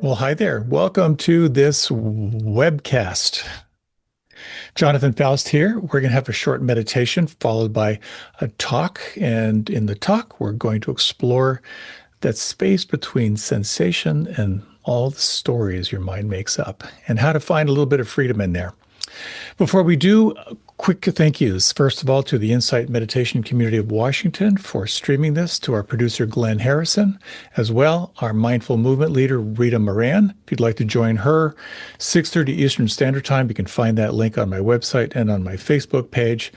Well, hi there. Welcome to this webcast. Jonathan Foust here. We're going to have a short meditation followed by a talk. And in the talk, we're going to explore that space between sensation and all the stories your mind makes up and how to find a little bit of freedom in there. Before we do, quick thank yous. First of all, to the Insight Meditation Community of Washington for streaming this, to our producer, Glenn Harrison, as well, our mindful movement leader, Rita Moran. If you'd like to join her, 6:30 Eastern Standard Time, you can find that link on my website and on my Facebook page.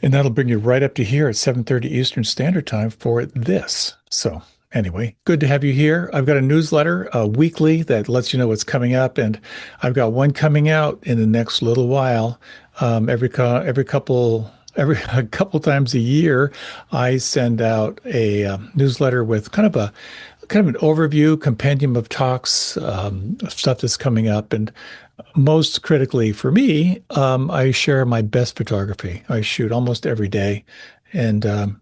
And that'll bring you right up to here at 7:30 Eastern Standard Time for this. So anyway, good to have you here. I've got a newsletter weekly that lets you know what's coming up, and I've got one coming out in the next little while. Every a couple times a year, I send out a newsletter with kind of an overview, compendium of talks, stuff that's coming up, and most critically for me, I share my best photography. I shoot almost every day, and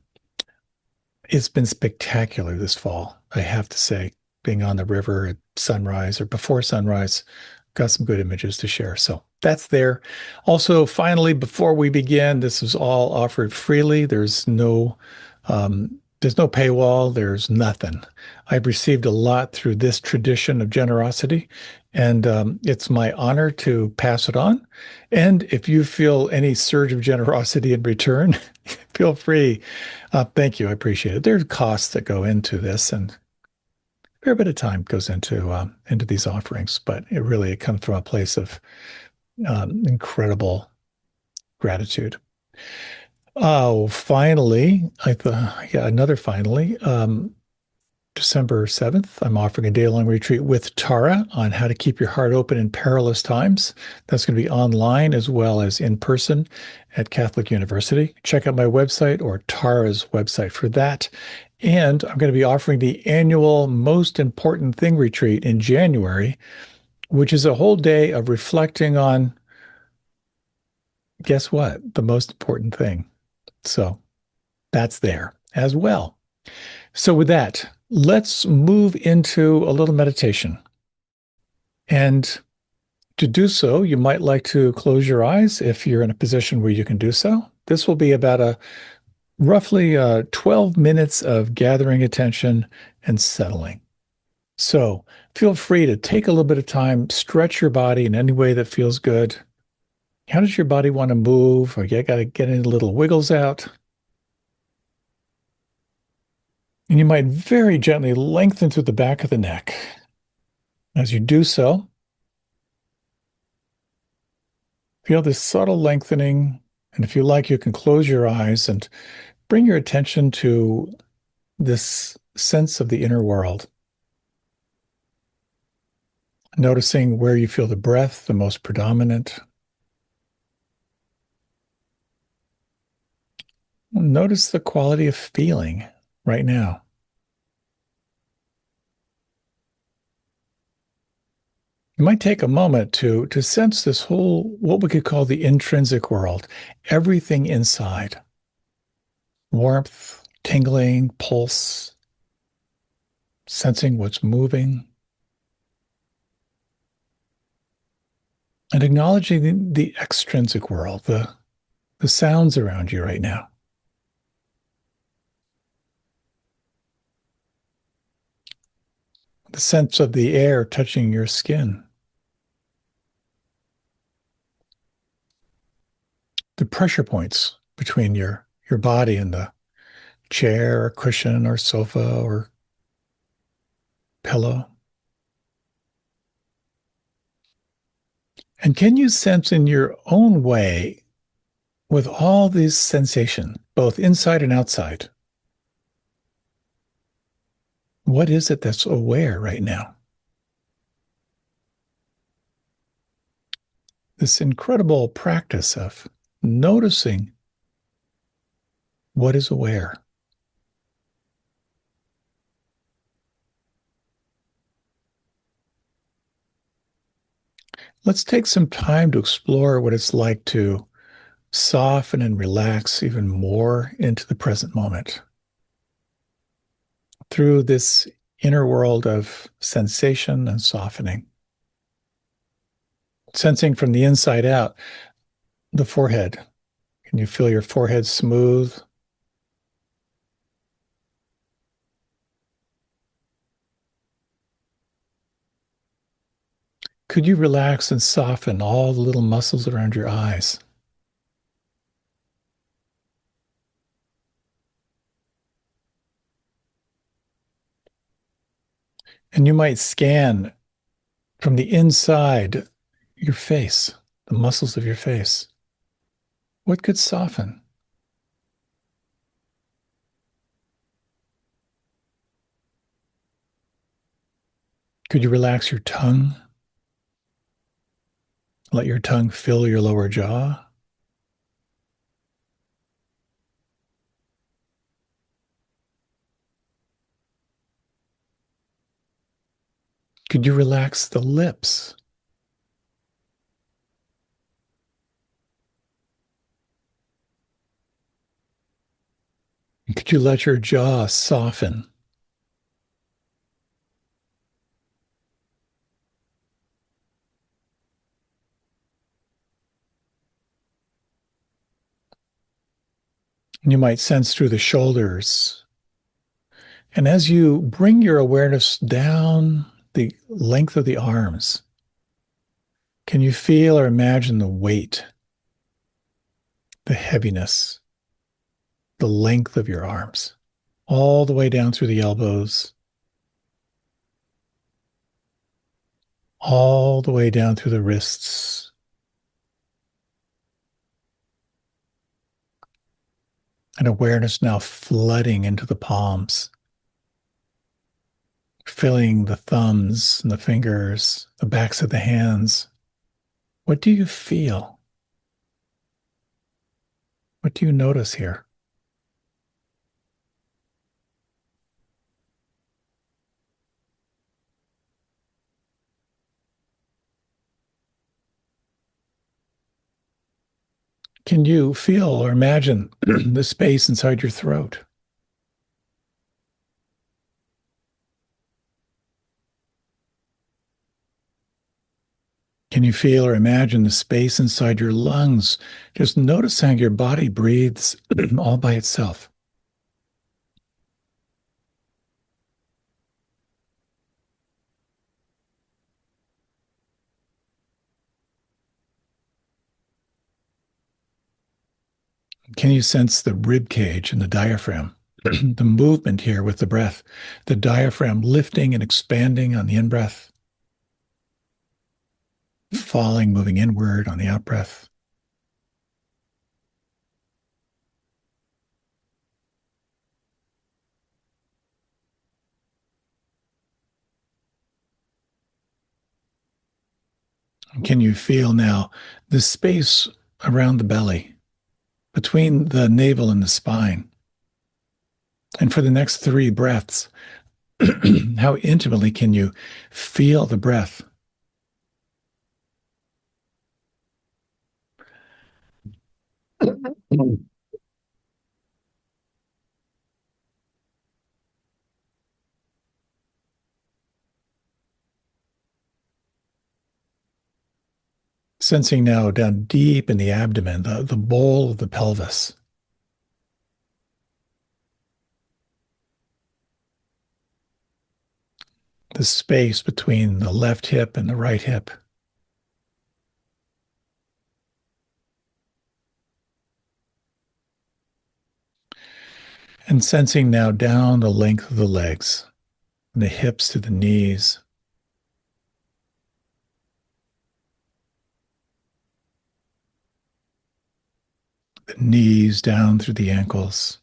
it's been spectacular this fall, I have to say. Being on the river at sunrise or before sunrise, got some good images to share. So that's there. Also, finally, before we begin, this is all offered freely. There's no paywall. There's nothing. I've received a lot through this tradition of generosity, and it's my honor to pass it on. And if you feel any surge of generosity in return, feel free. Thank you. I appreciate it. There's costs that go into this, and a fair bit of time goes into these offerings, but it comes from a place of incredible gratitude. Oh, finally, another finally. December 7th, I'm offering a day-long retreat with Tara on how to keep your heart open in perilous times. That's going to be online as well as in person at Catholic University. Check out my website or Tara's website for that. And I'm going to be offering the annual Most Important Thing retreat in January, which is a whole day of reflecting on, guess what? The most important thing. So that's there as well. So with that, let's move into a little meditation. And to do so, you might like to close your eyes if you're in a position where you can do so. This will be about a roughly 12 minutes of gathering attention and settling. So feel free to take a little bit of time, stretch your body in any way that feels good. How does your body want to move? Or you got to get any little wiggles out. And you might very gently lengthen through the back of the neck. As you do so, feel this subtle lengthening. And if you like, you can close your eyes and bring your attention to this sense of the inner world. Noticing where you feel the breath the most predominant. Notice the quality of feeling right now. You might take a moment to sense this whole, what we could call the intrinsic world, everything inside. Warmth, tingling, pulse, sensing what's moving. And acknowledging the extrinsic world, the sounds around you right now. The sense of the air touching your skin. The pressure points between your body and the chair or cushion or sofa or pillow. And can you sense in your own way, with all these sensations, both inside and outside, what is it that's aware right now? This incredible practice of noticing what is aware. Let's take some time to explore what it's like to soften and relax even more into the present moment through this inner world of sensation and softening. Sensing from the inside out, the forehead. Can you feel your forehead smooth? Could you relax and soften all the little muscles around your eyes? And you might scan from the inside your face, the muscles of your face. What could soften? Could you relax your tongue? Let your tongue fill your lower jaw. Could you relax the lips? Could you let your jaw soften? And you might sense through the shoulders. And as you bring your awareness down the length of the arms, can you feel or imagine the weight, the heaviness, the length of your arms, all the way down through the elbows, all the way down through the wrists, and awareness now flooding into the palms, filling the thumbs and the fingers, the backs of the hands. What do you feel? What do you notice here? Can you feel or imagine the space inside your throat? Can you feel or imagine the space inside your lungs? Just notice how your body breathes all by itself. Can you sense the rib cage and the diaphragm? The movement here with the breath, the diaphragm lifting and expanding on the in breath, falling, moving inward on the out breath. Can you feel now the space around the belly, between the navel and the spine? And for the next three breaths, how intimately can you feel the breath? Sensing now down deep in the abdomen, the bowl of the pelvis, the space between the left hip and the right hip. And sensing now down the length of the legs, from the hips to the knees. The knees down through the ankles.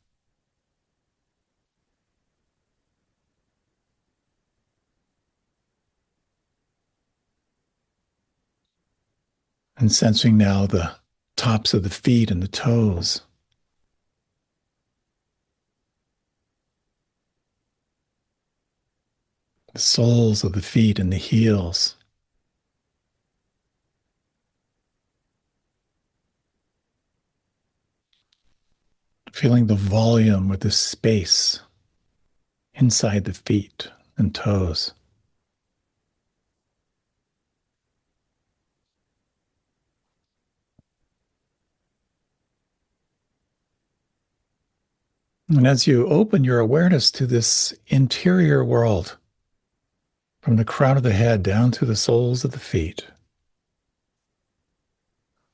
And sensing now the tops of the feet and the toes. The soles of the feet and the heels. Feeling the volume or the space inside the feet, and toes. And as you open your awareness to this interior world, from the crown of the head down to the soles of the feet,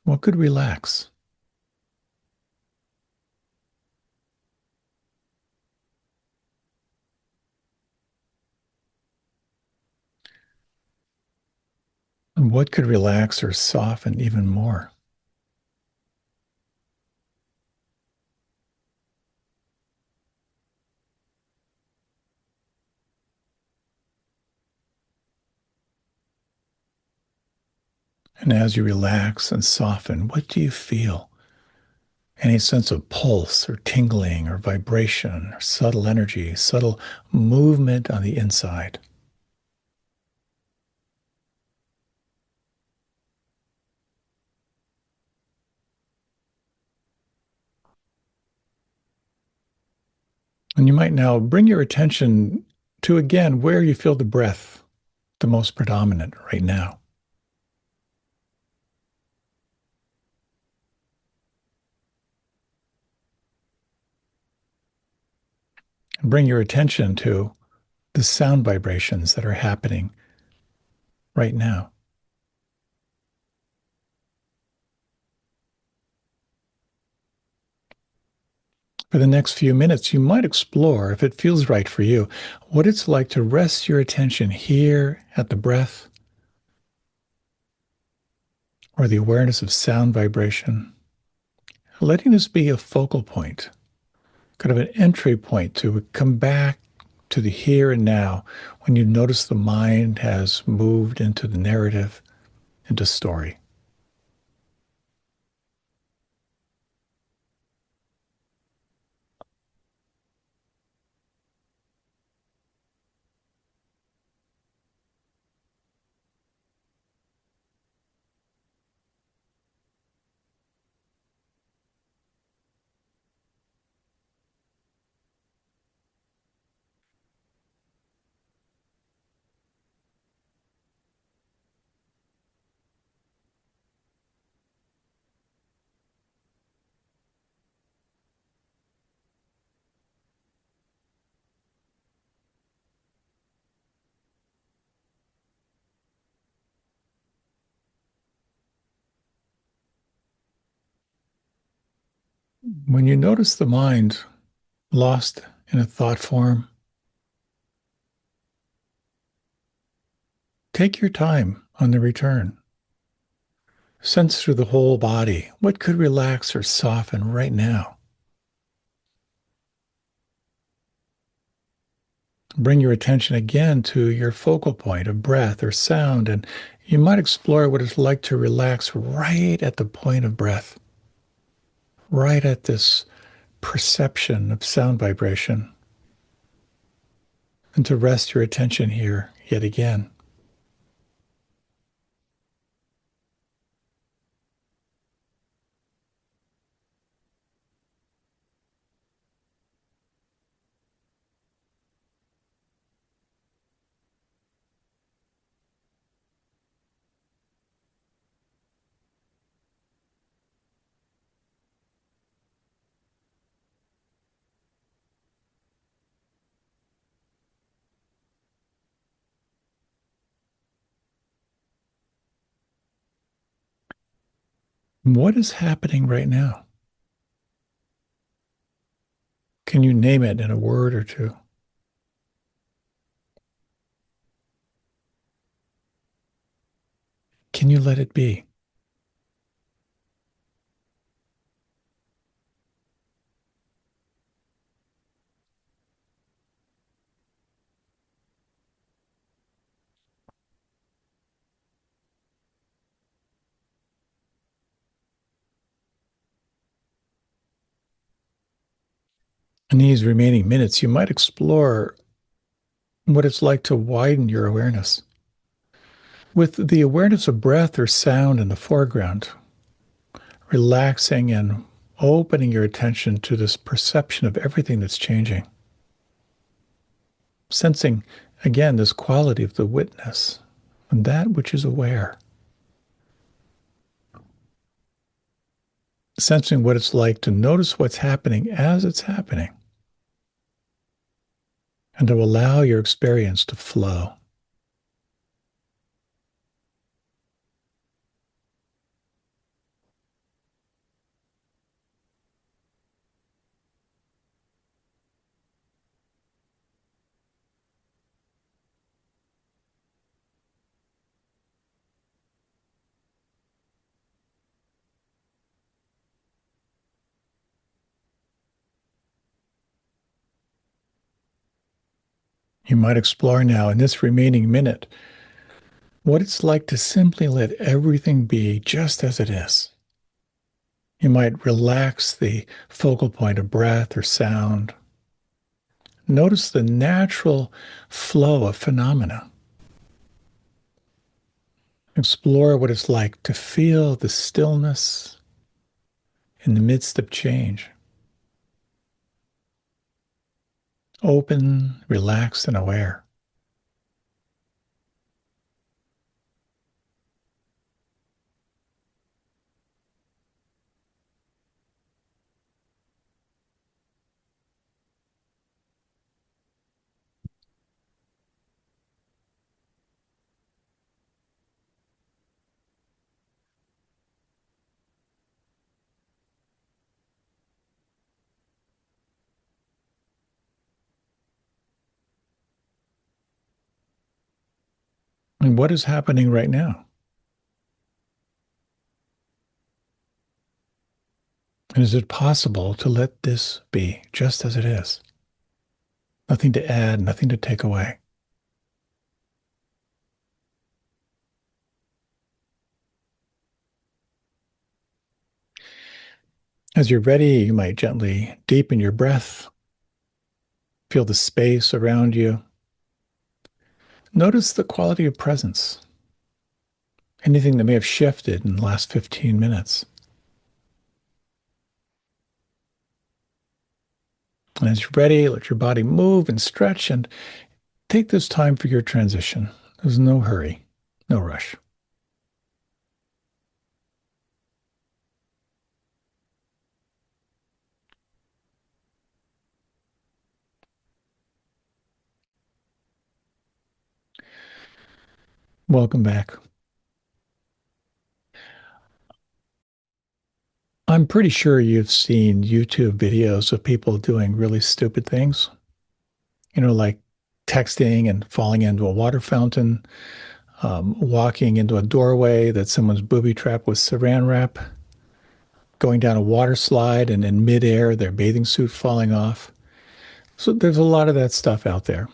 what could relax? And what could relax or soften even more? And as you relax and soften, what do you feel? Any sense of pulse or tingling or vibration or subtle energy, subtle movement on the inside? And you might now bring your attention to again where you feel the breath the most predominant right now. And bring your attention to the sound vibrations that are happening right now. For the next few minutes, you might explore, if it feels right for you, what it's like to rest your attention here at the breath or the awareness of sound vibration, letting this be a focal point, kind of an entry point to come back to the here and now when you notice the mind has moved into the narrative, into story. When you notice the mind lost in a thought form, take your time on the return. Sense through the whole body what could relax or soften right now. Bring your attention again to your focal point of breath or sound, and you might explore what it's like to relax right at the point of breath, right at this perception of sound vibration, and to rest your attention here yet again. What is happening right now? Can you name it in a word or two? Can you let it be? In these remaining minutes, you might explore what it's like to widen your awareness. With the awareness of breath or sound in the foreground, relaxing and opening your attention to this perception of everything that's changing. Sensing, again, this quality of the witness and that which is aware. Sensing what it's like to notice what's happening as it's happening and to allow your experience to flow. You might explore now in this remaining minute what it's like to simply let everything be just as it is. You might relax the focal point of breath or sound. Notice the natural flow of phenomena. Explore what it's like to feel the stillness in the midst of change. Open, relaxed, and aware. And what is happening right now? And is it possible to let this be just as it is? Nothing to add, nothing to take away. As you're ready, you might gently deepen your breath, feel the space around you. Notice the quality of presence, anything that may have shifted in the last 15 minutes. And as you're ready, let your body move and stretch and take this time for your transition. There's no hurry, no rush. Welcome back. I'm pretty sure you've seen YouTube videos of people doing really stupid things, like texting and falling into a water fountain, walking into a doorway that someone's booby trapped with saran wrap, going down a water slide and in midair, their bathing suit falling off. So there's a lot of that stuff out there.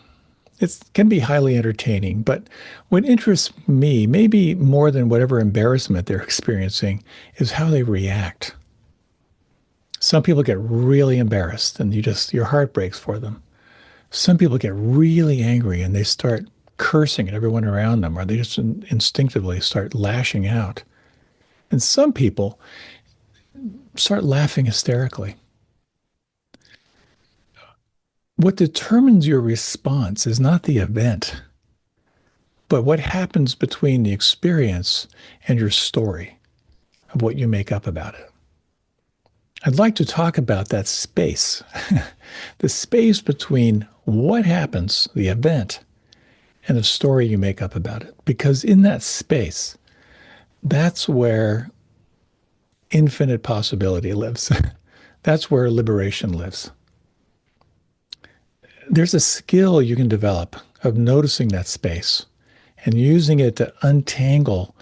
It can be highly entertaining, but what interests me, maybe more than whatever embarrassment they're experiencing, is how they react. Some people get really embarrassed and your heart breaks for them. Some people get really angry and they start cursing at everyone around them, or they just instinctively start lashing out. And some people start laughing hysterically. What determines your response is not the event, but what happens between the experience and your story of what you make up about it. I'd like to talk about that space, the space between what happens, the event, and the story you make up about it. Because in that space, that's where infinite possibility lives. That's where liberation lives. There's a skill you can develop of noticing that space and using it to untangle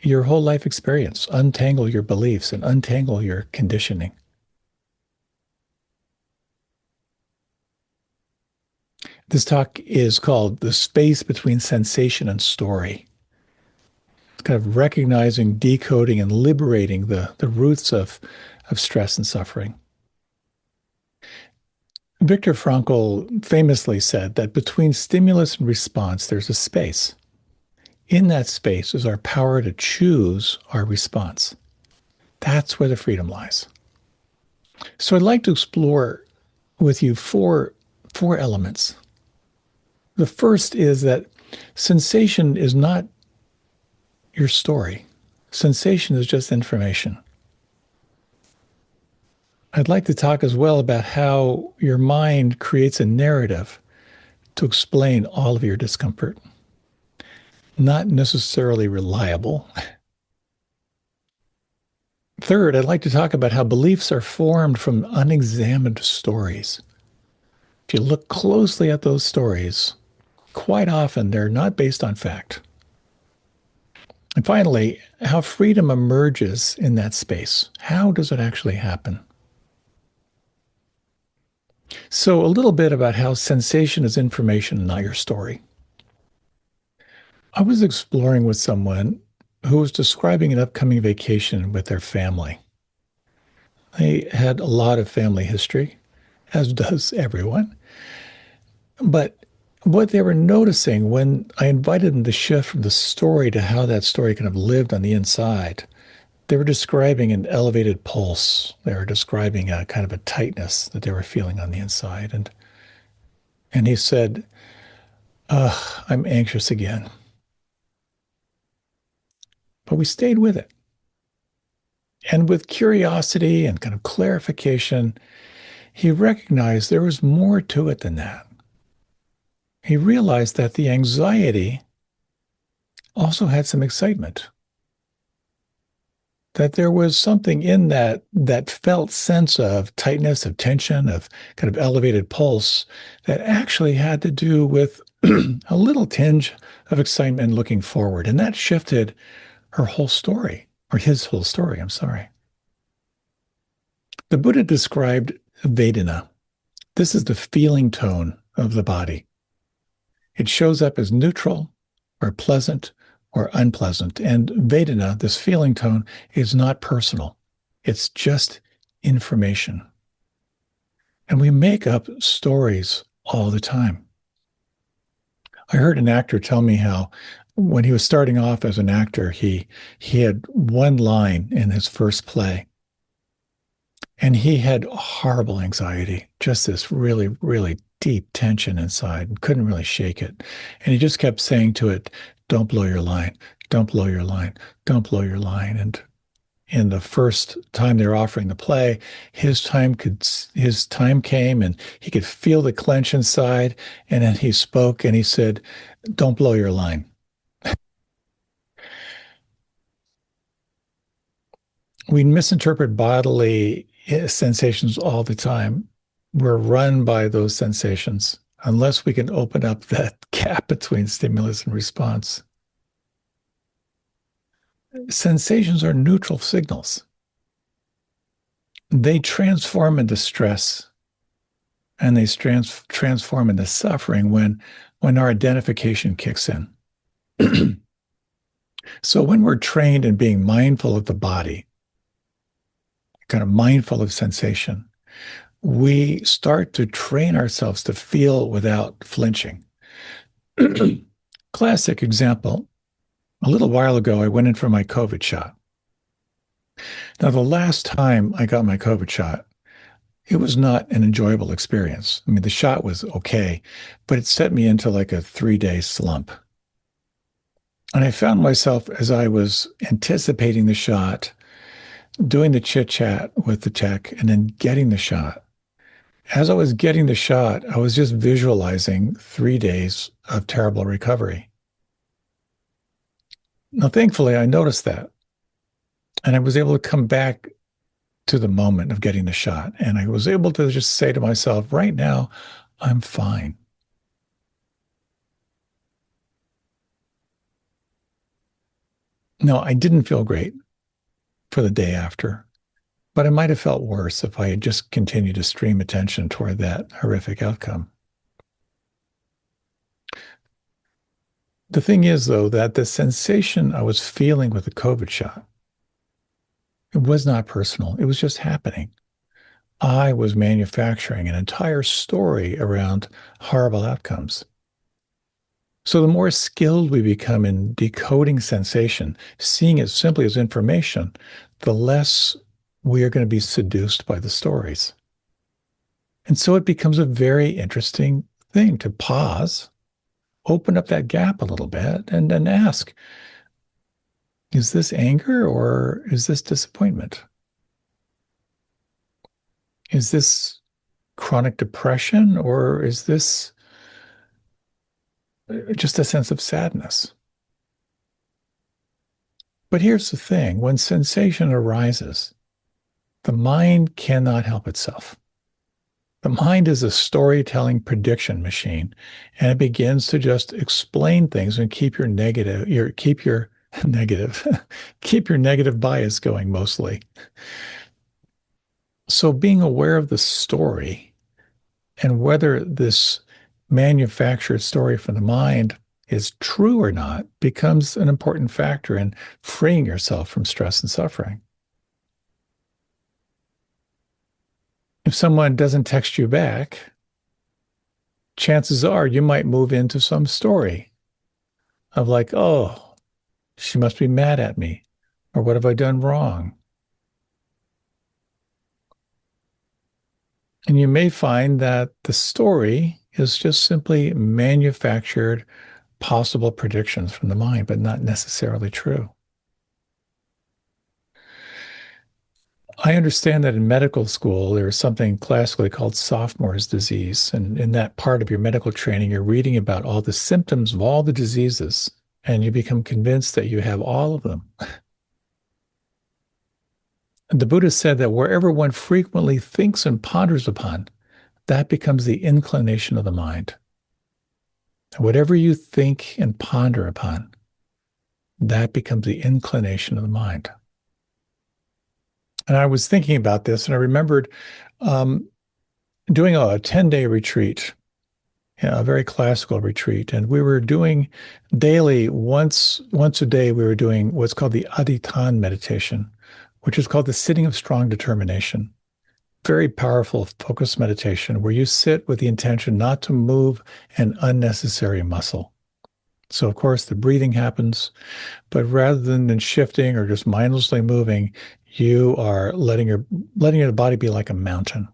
your whole life experience, untangle your beliefs, and untangle your conditioning. This talk is called The Space Between Sensation and Story. It's kind of recognizing, decoding, and liberating the roots of stress and suffering. Viktor Frankl famously said that between stimulus and response, there's a space. In that space is our power to choose our response. That's where the freedom lies. So I'd like to explore with you four elements The first is that sensation is not your story. Sensation is just information. I'd like to talk as well about how your mind creates a narrative to explain all of your discomfort. Not necessarily reliable. Third, I'd like to talk about how beliefs are formed from unexamined stories. If you look closely at those stories, quite often they're not based on fact. And finally, how freedom emerges in that space. How does it actually happen? So, a little bit about how sensation is information, not your story. I was exploring with someone who was describing an upcoming vacation with their family. They had a lot of family history, as does everyone. But what they were noticing when I invited them to shift from the story to how that story kind of lived on the inside, they were describing an elevated pulse. They were describing a kind of a tightness that they were feeling on the inside. And he said, ugh, I'm anxious again. But we stayed with it. And with curiosity and kind of clarification, he recognized there was more to it than that. He realized that the anxiety also had some excitement, that there was something in that felt sense of tightness, of tension, of kind of elevated pulse that actually had to do with a little tinge of excitement looking forward. And that shifted her whole story, or his whole story, I'm sorry. The Buddha described Vedana. This is the feeling tone of the body. It shows up as neutral or pleasant or unpleasant. And Vedana, this feeling tone, is not personal. It's just information. And we make up stories all the time. I heard an actor tell me how when he was starting off as an actor, he had one line in his first play. And he had horrible anxiety, just this really, really deep tension inside and couldn't really shake it. And he just kept saying to it, don't blow your line, don't blow your line, don't blow your line. And in the first time they were offering the play, his time came and he could feel the clench inside. And then he spoke and he said, don't blow your line. We misinterpret bodily sensations all the time. We're run by those sensations unless we can open up that gap between stimulus and response. Sensations are neutral signals. They transform into stress and they transform into suffering when our identification kicks in. So when we're trained in being mindful of the body, kind of mindful of sensation, we start to train ourselves to feel without flinching. Classic example, a little while ago, I went in for my COVID shot. Now, the last time I got my COVID shot, it was not an enjoyable experience. I mean, the shot was okay, but it set me into like a 3-day slump. And I found myself, as I was anticipating the shot, doing the chit chat with the tech, and then getting the shot. As I was getting the shot, I was just visualizing 3 days of terrible recovery. Now, thankfully, I noticed that. And I was able to come back to the moment of getting the shot. And I was able to just say to myself, right now, I'm fine. No, I didn't feel great for the day after, but I might have felt worse if I had just continued to stream attention toward that horrific outcome. The thing is, though, that the sensation I was feeling with the COVID shot, it was not personal. It was just happening. I was manufacturing an entire story around horrible outcomes. So the more skilled we become in decoding sensation, seeing it simply as information, the less we are going to be seduced by the stories. And so it becomes a very interesting thing to pause open up that gap a little bit and then ask, is this anger or is this disappointment? Is this chronic depression or is this just a sense of sadness? But here's the thing, when sensation arises, the mind cannot help itself. The mind is a storytelling prediction machine, and it begins to just explain things and keep your negative, keep your negative bias going mostly. So being aware of the story and whether this manufactured story from the mind is true or not becomes an important factor in freeing yourself from stress and suffering. If someone doesn't text you back, chances are you might move into some story of like, oh, she must be mad at me, or what have I done wrong? And you may find that the story is just simply manufactured possible predictions from the mind, but not necessarily true. I understand that in medical school, there is something classically called sophomore's disease. And in that part of your medical training, you're reading about all the symptoms of all the diseases, and you become convinced that you have all of them. And the Buddha said that wherever one frequently thinks and ponders upon, that becomes the inclination of the mind. Whatever you think and ponder upon, that becomes the inclination of the mind. And I was thinking about this, and I remembered doing a 10-day retreat, a very classical retreat, and we were doing daily, once a day, we were doing what's called the Aditan meditation, which is called the sitting of strong determination. Very powerful focused meditation where you sit with the intention not to move an unnecessary muscle. So, of course, the breathing happens, but rather than shifting or just mindlessly moving, you are letting your body be like a mountain.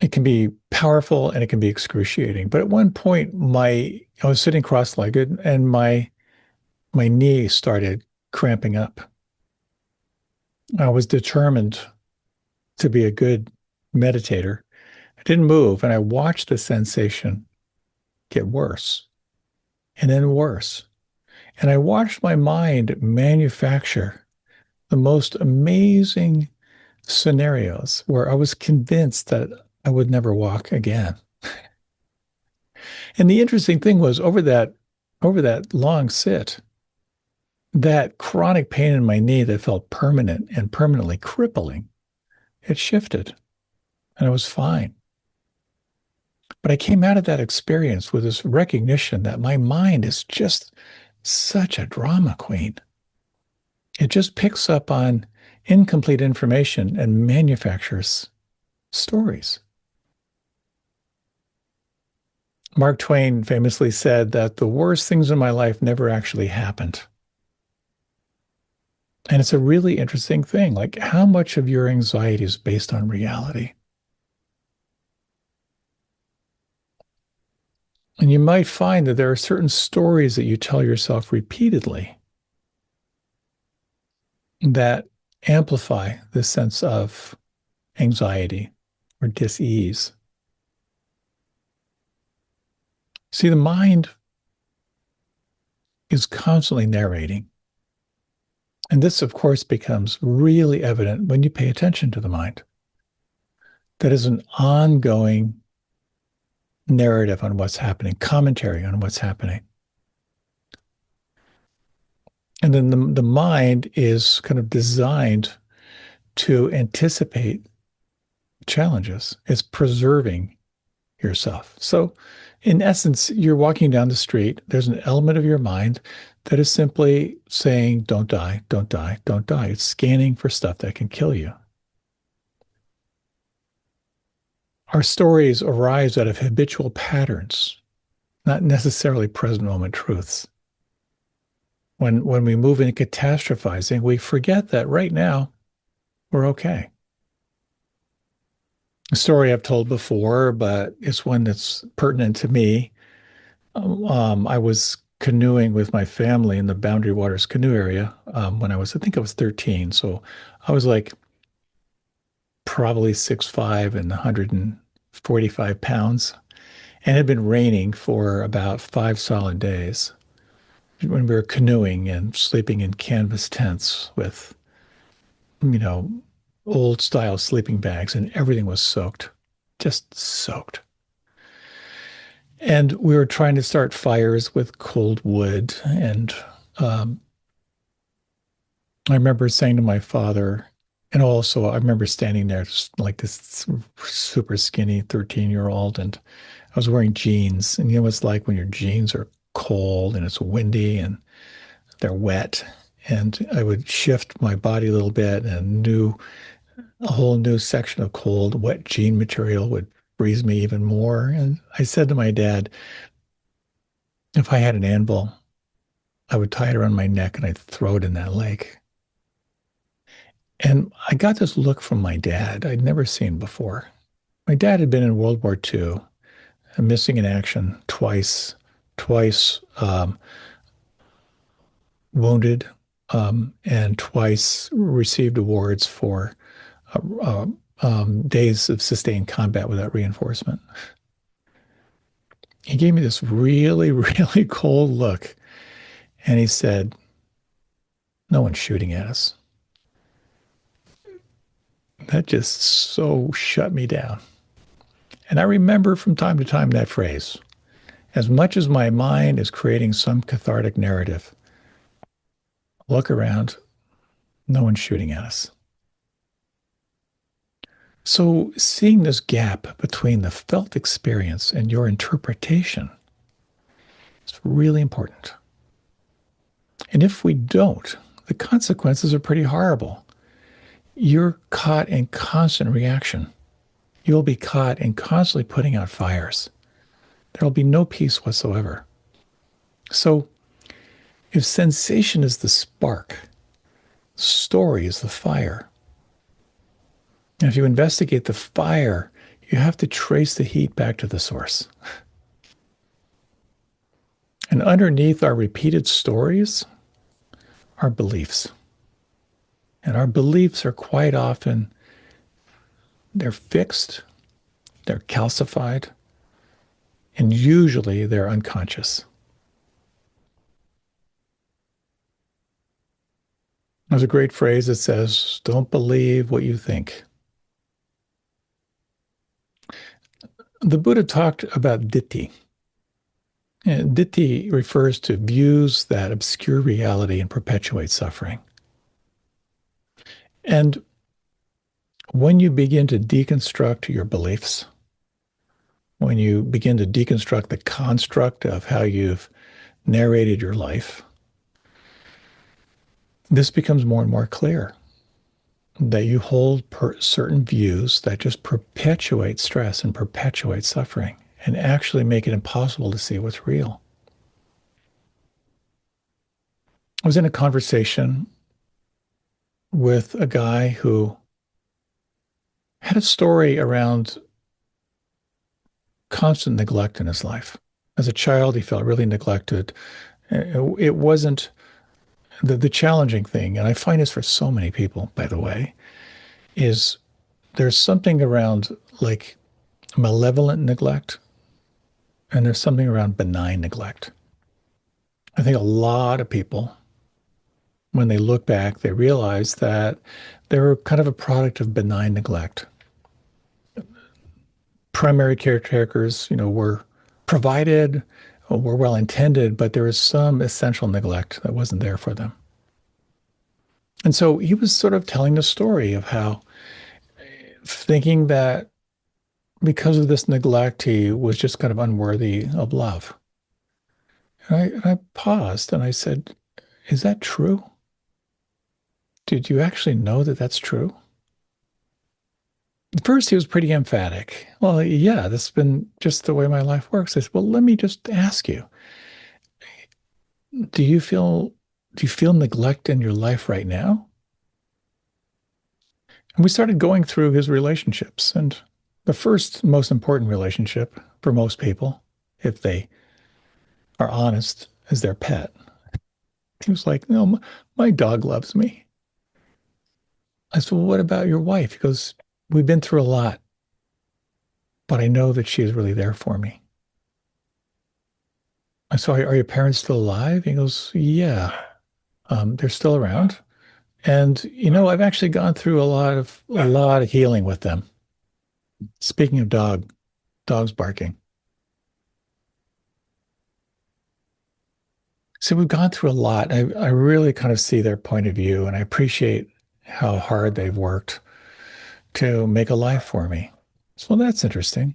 It can be powerful and it can be excruciating. But at one point, I was sitting cross-legged and my knee started cramping up. I was determined to be a good meditator. I didn't move and I watched the sensation get worse and then worse. And I watched my mind manufacture the most amazing scenarios where I was convinced that I would never walk again. And the interesting thing was over that long sit, that chronic pain in my knee that felt permanent and permanently crippling, it shifted and I was fine. But I came out of that experience with this recognition that my mind is just such a drama queen. It just picks up on incomplete information and manufactures stories. Mark Twain famously said that the worst things in my life never actually happened. And it's a really interesting thing. Like, how much of your anxiety is based on reality? And you might find that there are certain stories that you tell yourself repeatedly that amplify this sense of anxiety or dis-ease. See, the mind is constantly narrating. And this, of course, becomes really evident when you pay attention to the mind. That is an ongoing narrative on what's happening, commentary on what's happening. And then the mind is kind of designed to anticipate challenges. It's preserving yourself. So, in essence, you're walking down the street. There's an element of your mind that is simply saying, don't die, don't die, don't die. It's scanning for stuff that can kill you. Our stories arise out of habitual patterns, not necessarily present moment truths. When we move into catastrophizing, we forget that right now we're okay. A story I've told before, but it's one that's pertinent to me. I was canoeing with my family in the Boundary Waters canoe area when I think I was 13. So I was like probably 6'5" and 145 pounds. And it had been raining for about 5 solid days when we were canoeing and sleeping in canvas tents with, you know, old style sleeping bags, and everything was soaked, just soaked. And we were trying to start fires with cold wood. And um, I remember saying to my father, and also I remember standing there just like this super skinny 13-year-old, and I was wearing jeans. And you know what it's like when your jeans are cold and it's windy and they're wet. And I would shift my body a little bit, and a whole new section of cold, wet jean material would freeze me even more. And I said to my dad, if I had an anvil, I would tie it around my neck and I'd throw it in that lake. And I got this look from my dad I'd never seen before. My dad had been in World War II, missing in action twice wounded, and twice received awards for days of sustained combat without reinforcement. He gave me this really, really cold look, and he said, "No one's shooting at us." That just so shut me down. And I remember from time to time that phrase. As much as my mind is creating some cathartic narrative, look around, no one's shooting at us. So, seeing this gap between the felt experience and your interpretation is really important. And if we don't, the consequences are pretty horrible. You're caught in constant reaction. You'll be caught in constantly putting out fires. There'll be no peace whatsoever. So, if sensation is the spark, story is the fire. And if you investigate the fire, you have to trace the heat back to the source. And underneath our repeated stories are beliefs. And our beliefs are quite often, they're fixed, they're calcified, and usually they're unconscious. There's a great phrase that says, don't believe what you think. The Buddha talked about ditthi. And ditthi refers to views that obscure reality and perpetuate suffering. And when you begin to deconstruct your beliefs, when you begin to deconstruct the construct of how you've narrated your life, this becomes more and more clear that you hold certain views that just perpetuate stress and perpetuate suffering and actually make it impossible to see what's real. I was in a conversation with a guy who had a story around constant neglect in his life. As a child, he felt really neglected. It wasn't the challenging thing, and I find this for so many people, by the way, is there's something around like malevolent neglect, and there's something around benign neglect. I think a lot of people, when they look back, they realize that they're kind of a product of benign neglect. Primary caretakers, were provided, were well intended, but there was some essential neglect that wasn't there for them. And so he was sort of telling the story of how thinking that because of this neglect, he was just kind of unworthy of love. And I paused and I said, is that true? Did you actually know that that's true? At first, he was pretty emphatic. Well, yeah, that's been just the way my life works. I said, well, let me just ask you, do you feel neglect in your life right now? And we started going through his relationships, and The first most important relationship for most people, if they are honest, is their pet. He was like, no, my dog loves me. I said, well, what about your wife? He goes, we've been through a lot, but I know that she is really there for me. I said, are your parents still alive? He goes, yeah, they're still around. And I've actually gone through a lot of healing with them. Speaking of dogs barking. So we've gone through a lot. I really kind of see their point of view, and I appreciate how hard they've worked to make a life for me. So that's interesting.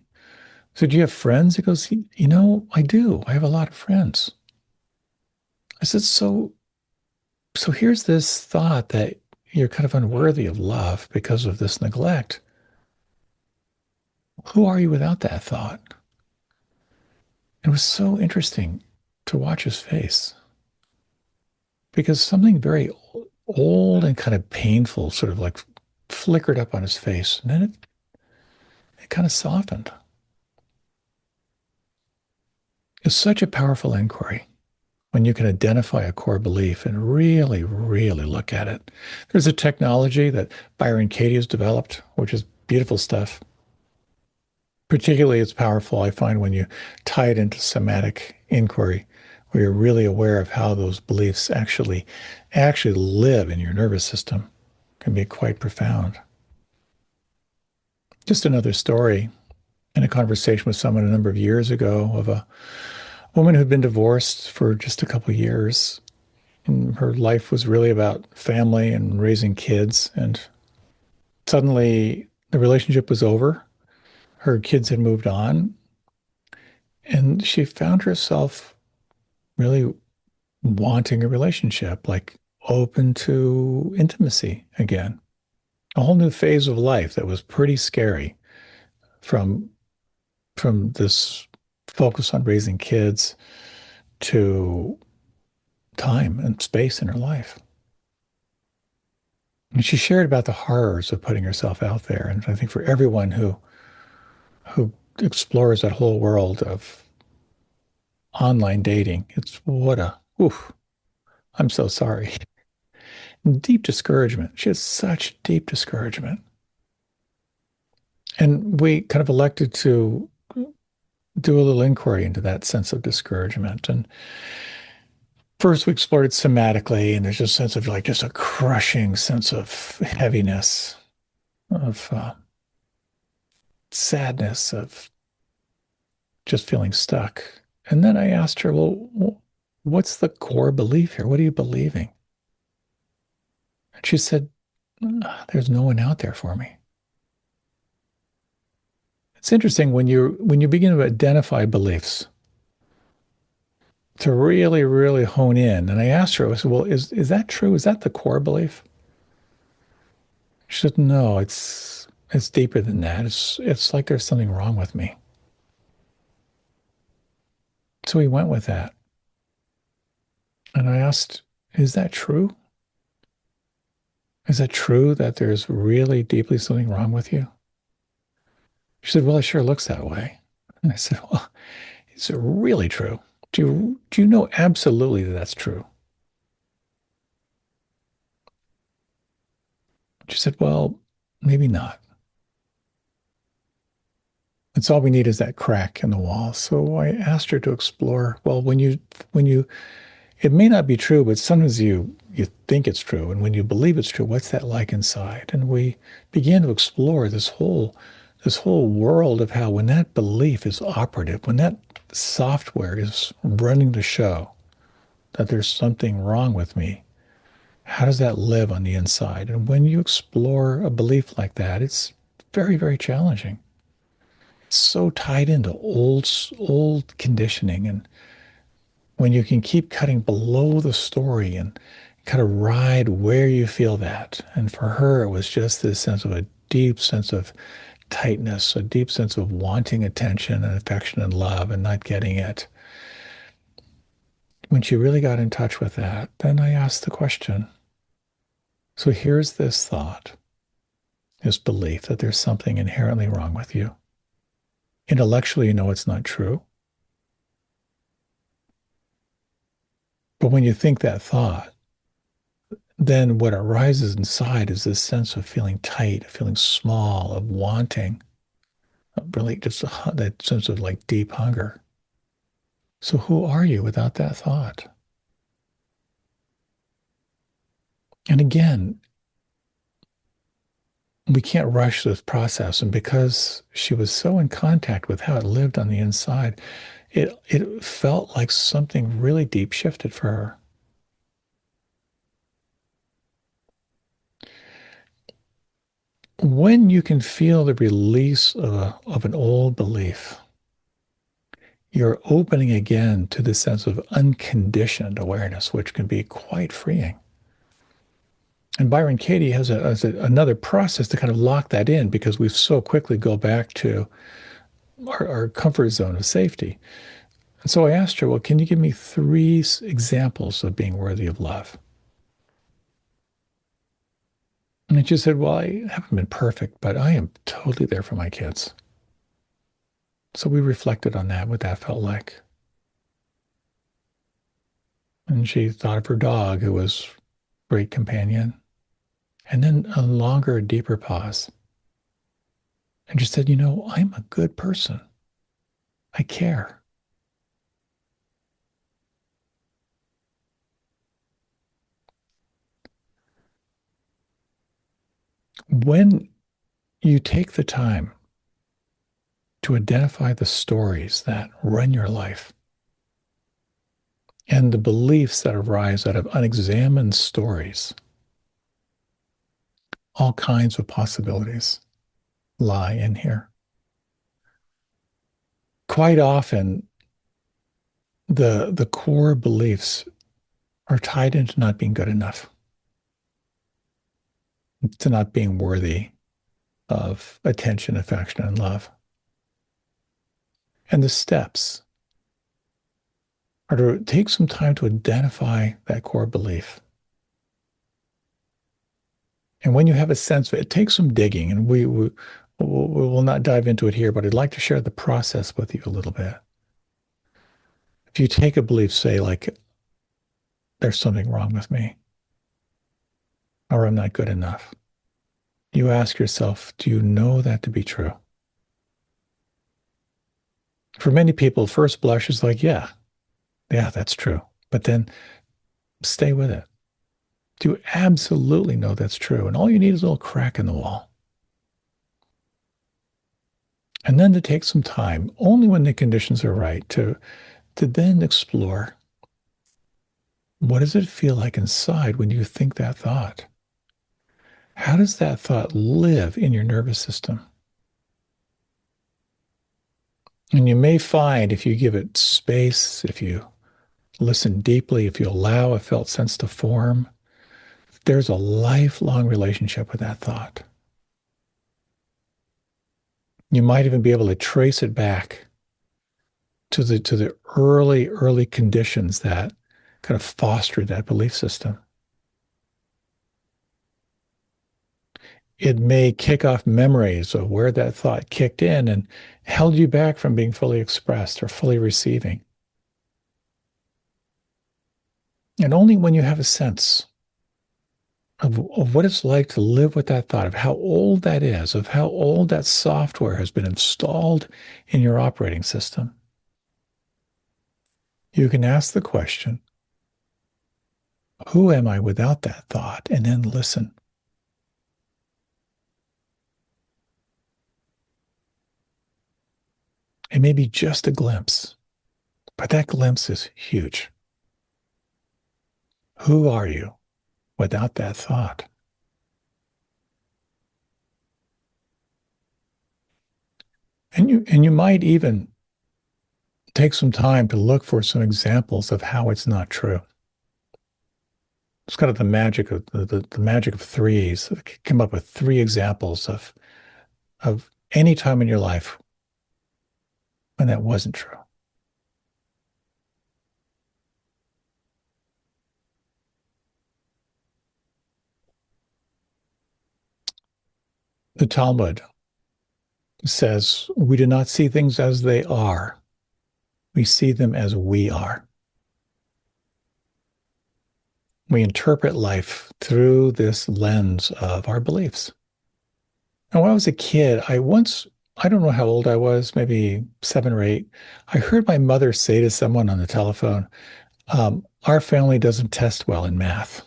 So do you have friends? He goes, I do. I have a lot of friends. I said, so here's this thought that you're kind of unworthy of love because of this neglect. Who are you without that thought? It was so interesting to watch his face because something very old and kind of painful sort of like flickered up on his face. And then it kind of softened. It's such a powerful inquiry when you can identify a core belief and really, really look at it. There's a technology that Byron Katie has developed, which is beautiful stuff. Particularly, it's powerful, I find, when you tie it into somatic inquiry, where you're really aware of how those beliefs actually live in your nervous system. It can be quite profound. Just another story in a conversation with someone a number of years ago of a woman who'd been divorced for just a couple of years. And her life was really about family and raising kids. And suddenly the relationship was over. Her kids had moved on. And she found herself really wanting a relationship, like open to intimacy again. A whole new phase of life that was pretty scary from this focus on raising kids to time and space in her life. And she shared about the horrors of putting herself out there. And I think for everyone who explores that whole world of online dating, it's what a oof, I'm so sorry. Deep discouragement. She has such deep discouragement. And we kind of elected to do a little inquiry into that sense of discouragement. And first, we explored it somatically, and there's just a sense of like just a crushing sense of heaviness, of sadness, of just feeling stuck. And then I asked her, well, what's the core belief here? What are you believing? And she said, there's no one out there for me. It's interesting when you begin to identify beliefs to really, really hone in. And I asked her, I said, well, is that true? Is that the core belief? She said, no, it's deeper than that. It's like there's something wrong with me. So we went with that. And I asked, is that true? Is that true that there's really deeply something wrong with you? She said, well, it sure looks that way. And I said, well, is it really true? Do you know absolutely that that's true? She said, well, maybe not. It's all we need is that crack in the wall. So I asked her to explore, well, when you it may not be true, but sometimes you think it's true. And when you believe it's true, what's that like inside? And we began to explore this whole world of how when that belief is operative, when that software is running the show that there's something wrong with me, how does that live on the inside? And when you explore a belief like that, it's very, very challenging. It's so tied into old conditioning. And when you can keep cutting below the story and kind of ride where you feel that. And for her, it was just this sense of a deep sense of tightness, a deep sense of wanting attention and affection and love and not getting it. When she really got in touch with that, then I asked the question. So here's this thought, this belief that there's something inherently wrong with you. Intellectually, you know it's not true. But when you think that thought, then what arises inside is this sense of feeling tight, feeling small, of wanting, really just that sense of like deep hunger. So who are you without that thought? And again, we can't rush this process. And because she was so in contact with how it lived on the inside, it felt like something really deep shifted for her. When you can feel the release of an old belief, you're opening again to the sense of unconditioned awareness, which can be quite freeing. And Byron Katie another process to kind of lock that in because we so quickly go back to our comfort zone of safety. And so I asked her, well, can you give me three examples of being worthy of love? And then she said, well, I haven't been perfect, but I am totally there for my kids. So we reflected on that, what that felt like. And she thought of her dog, who was a great companion. And then a longer, deeper pause. And she said, I'm a good person. I care. When you take the time to identify the stories that run your life and the beliefs that arise out of unexamined stories, all kinds of possibilities lie in here. Quite often, the core beliefs are tied into not being good enough, to not being worthy of attention, affection, and love. And the steps are to take some time to identify that core belief. And when you have a sense of it, it takes some digging, and we will not dive into it here, but I'd like to share the process with you a little bit. If you take a belief, say, like, there's something wrong with me, or I'm not good enough, you ask yourself, do you know that to be true? For many people, first blush is like, yeah, that's true. But then stay with it. Do you absolutely know that's true? And all you need is a little crack in the wall. And then to take some time, only when the conditions are right, to then explore, what does it feel like inside when you think that thought? How does that thought live in your nervous system? And you may find if you give it space, if you listen deeply, if you allow a felt sense to form, there's a lifelong relationship with that thought. You might even be able to trace it back to the early conditions that kind of fostered that belief system. It may kick off memories of where that thought kicked in and held you back from being fully expressed or fully receiving. And only when you have a sense of what it's like to live with that thought, of how old that is, of how old that software has been installed in your operating system, you can ask the question, who am I without that thought? And then listen. It may be just a glimpse, but that glimpse is huge. Who are you without that thought? And you might even take some time to look for some examples of how it's not true. It's kind of the magic of the magic of threes. Come up with three examples of any time in your life when that wasn't true. The Talmud says, we do not see things as they are. We see them as we are. We interpret life through this lens of our beliefs. And when I was a kid, I don't know how old I was, maybe 7 or 8, I heard my mother say to someone on the telephone, our family doesn't test well in math.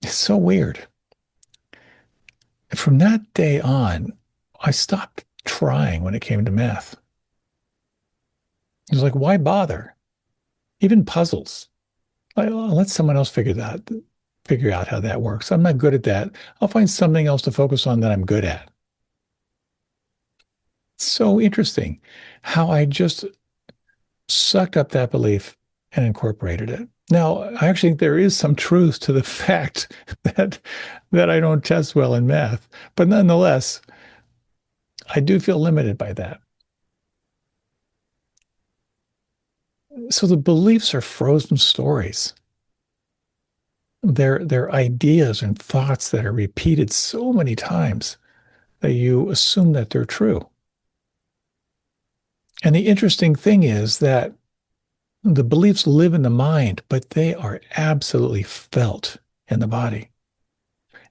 It's so weird. From that day on, I stopped trying when it came to math. It was like, why bother? Even puzzles. I'll let someone else figure out how that works. I'm not good at that. I'll find something else to focus on that I'm good at. So interesting how I just sucked up that belief and incorporated it. Now, I actually think there is some truth to the fact that I don't test well in math, but nonetheless, I do feel limited by that. So the beliefs are frozen stories. They're ideas and thoughts that are repeated so many times that you assume that they're true. And the interesting thing is that the beliefs live in the mind, but they are absolutely felt in the body.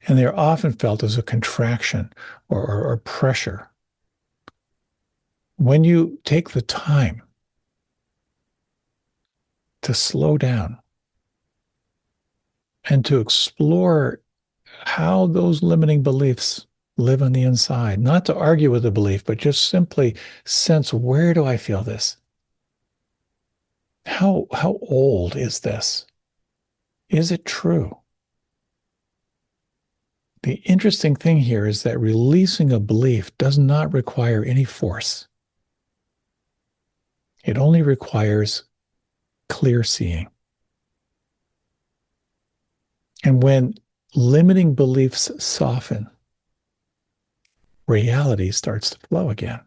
And they are often felt as a contraction or pressure. When you take the time to slow down and to explore how those limiting beliefs live on the inside, not to argue with the belief, but just simply sense, where do I feel this? How old is this? Is it true? The interesting thing here is that releasing a belief does not require any force. It only requires clear seeing. And when limiting beliefs soften, reality starts to flow again.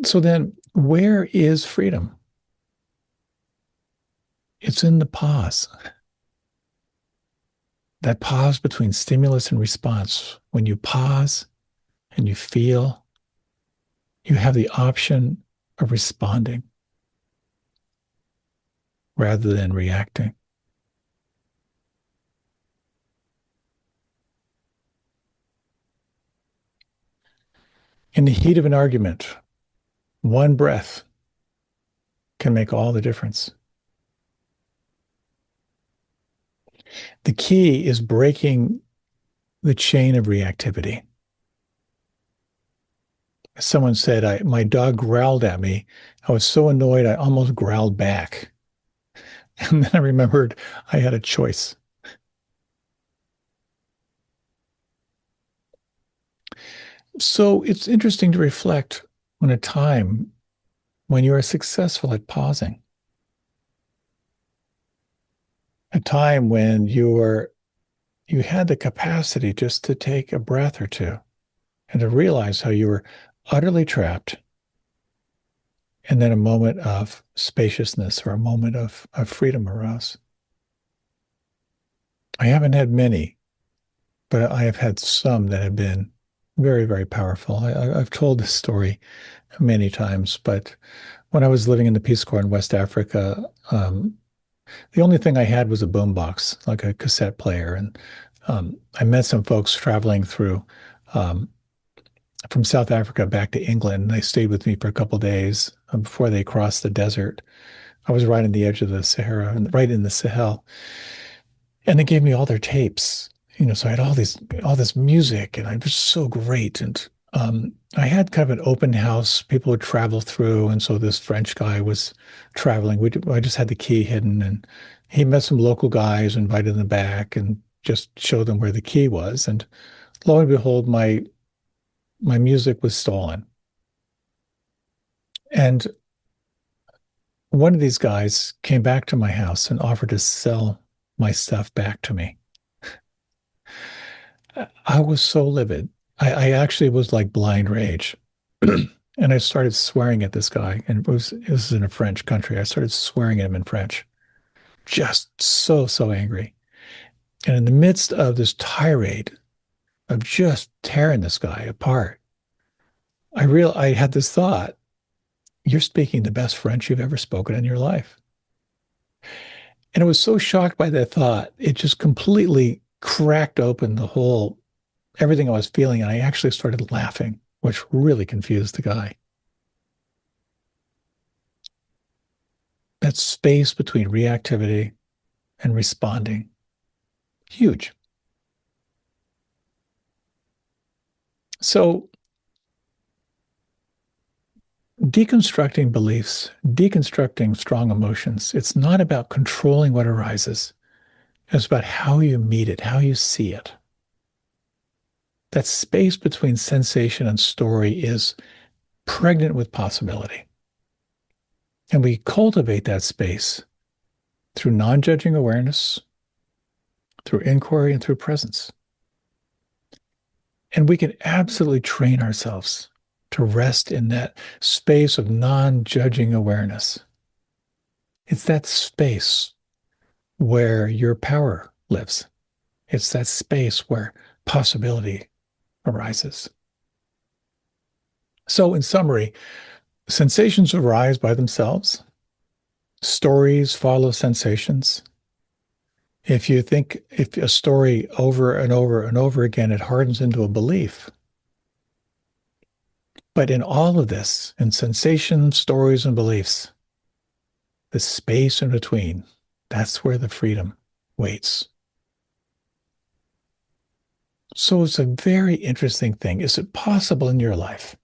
So then, where is freedom? It's in the pause. That pause between stimulus and response. When you pause and you feel, you have the option of responding rather than reacting. In the heat of an argument, one breath can make all the difference. The key is breaking the chain of reactivity. Someone said, my dog growled at me. I was so annoyed, I almost growled back. And then I remembered I had a choice. So it's interesting to reflect on a time when you are successful at pausing, a time when you had the capacity just to take a breath or two and to realize how you were utterly trapped, and then a moment of spaciousness or a moment of freedom arose. I haven't had many, but I have had some that have been very, very powerful. I've told this story many times, but when I was living in the Peace Corps in West Africa, the only thing I had was a boombox, like a cassette player. And I met some folks traveling through from South Africa back to England. They stayed with me for a couple of days before they crossed the desert. I was right on the edge of the Sahara, and right in the Sahel, and they gave me all their tapes. So I had all this music, and it was so great. And I had kind of an open house. People would travel through, and so this French guy was traveling. I just had the key hidden, and he met some local guys, invited them back, and just showed them where the key was. And lo and behold, my music was stolen. And one of these guys came back to my house and offered to sell my stuff back to me. I was so livid. I actually was like blind rage. And I started swearing at this guy. And it was in a French country. I started swearing at him in French. Just so, so angry. And in the midst of this tirade of just tearing this guy apart, I had this thought, you're speaking the best French you've ever spoken in your life. And I was so shocked by that thought, it just completely cracked open the whole everything I was feeling, and I actually started laughing, which really confused the guy. That space between reactivity and responding, huge. So deconstructing beliefs, deconstructing strong emotions, it's not about controlling what arises. It's about how you meet it, how you see it. That space between sensation and story is pregnant with possibility. And we cultivate that space through non-judging awareness, through inquiry, and through presence. And we can absolutely train ourselves to rest in that space of non-judging awareness. It's that space where your power lives. It's that space where possibility arises. So, in summary, sensations arise by themselves. Stories follow sensations. If you think if a story over and over and over again, it hardens into a belief. But in all of this, in sensations, stories, and beliefs, the space in between, that's where the freedom waits. So it's a very interesting thing. Is it possible in your life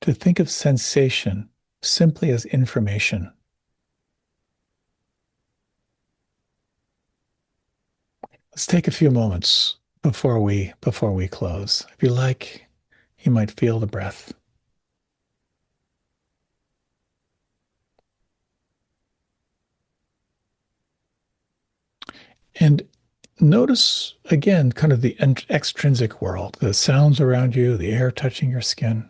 to think of sensation simply as information? Let's take a few moments before we close. If you like, you might feel the breath. And notice again kind of the extrinsic world, the sounds around you, the air touching your skin.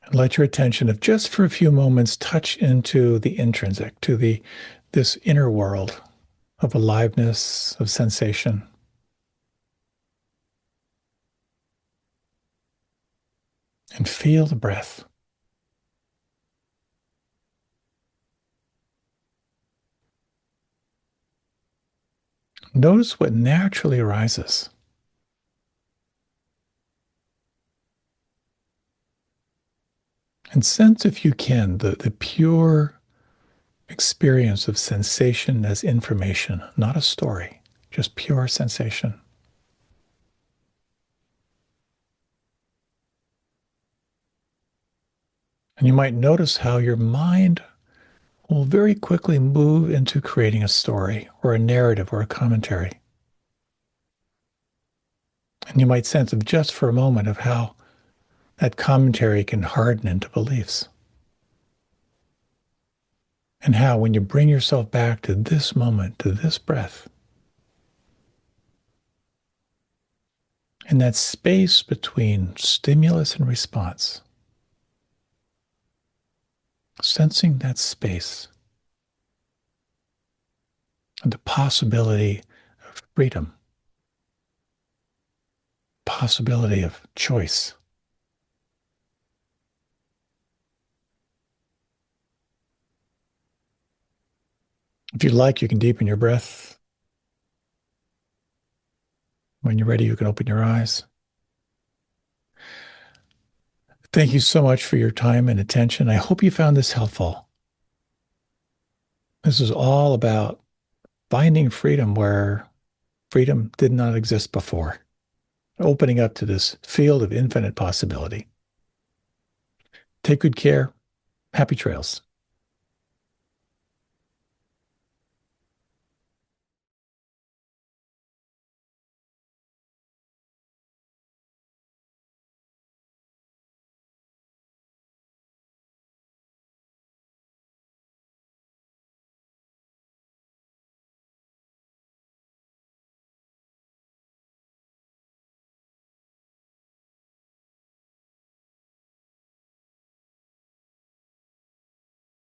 And let your attention, if just for a few moments, touch into the intrinsic, to this inner world of aliveness, of sensation. And feel the breath. Notice what naturally arises. And sense, if you can, the pure experience of sensation as information, not a story, just pure sensation. And you might notice how your mind will very quickly move into creating a story or a narrative or a commentary. And you might sense of just for a moment of how that commentary can harden into beliefs. And how, when you bring yourself back to this moment, to this breath, in that space between stimulus and response, sensing that space and the possibility of freedom, possibility of choice. If you'd like, you can deepen your breath. When you're ready, you can open your eyes. Thank you so much for your time and attention. I hope you found this helpful. This is all about finding freedom where freedom did not exist before, opening up to this field of infinite possibility. Take good care. Happy trails.